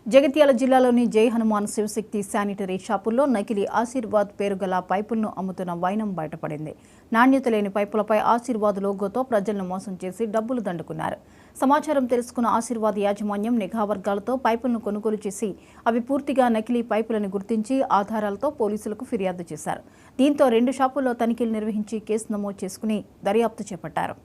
జగిత్యాల జిల్లాలోని జై హనుమాన్ శివశక్తి శానిటరీ షాపుల్లో నకిలీ ఆశీర్వాద్ పేరు గల పైపులను అమ్ముతున్న వైనం బయటపడింది. నాణ్యత లేని పైపులపై ఆశీర్వాద్ లోగోతో ప్రజలను మోసం చేసి డబ్బులు దండుకున్నారు. సమాచారం తెలుసుకున్న ఆశీర్వాద్ యాజమాన్యం నిఘా వర్గాలతో పైపులను కొనుగోలు చేసి అవి పూర్తిగా నకిలీ పైపులను గుర్తించి ఆధారాలతో పోలీసులకు ఫిర్యాదు చేశారు. దీంతో 2 షాపుల్లో తనిఖీలు నిర్వహించి కేసు నమోదు చేసుకుని దర్యాప్తు చేపట్టారు.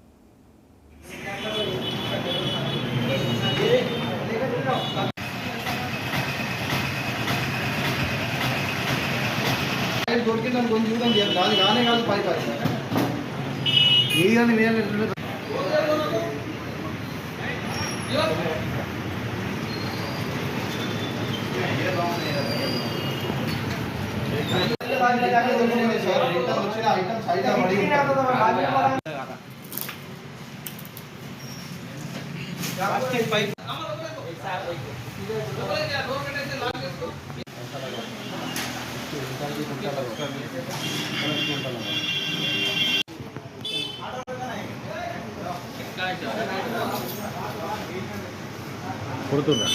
కొడుతున్నా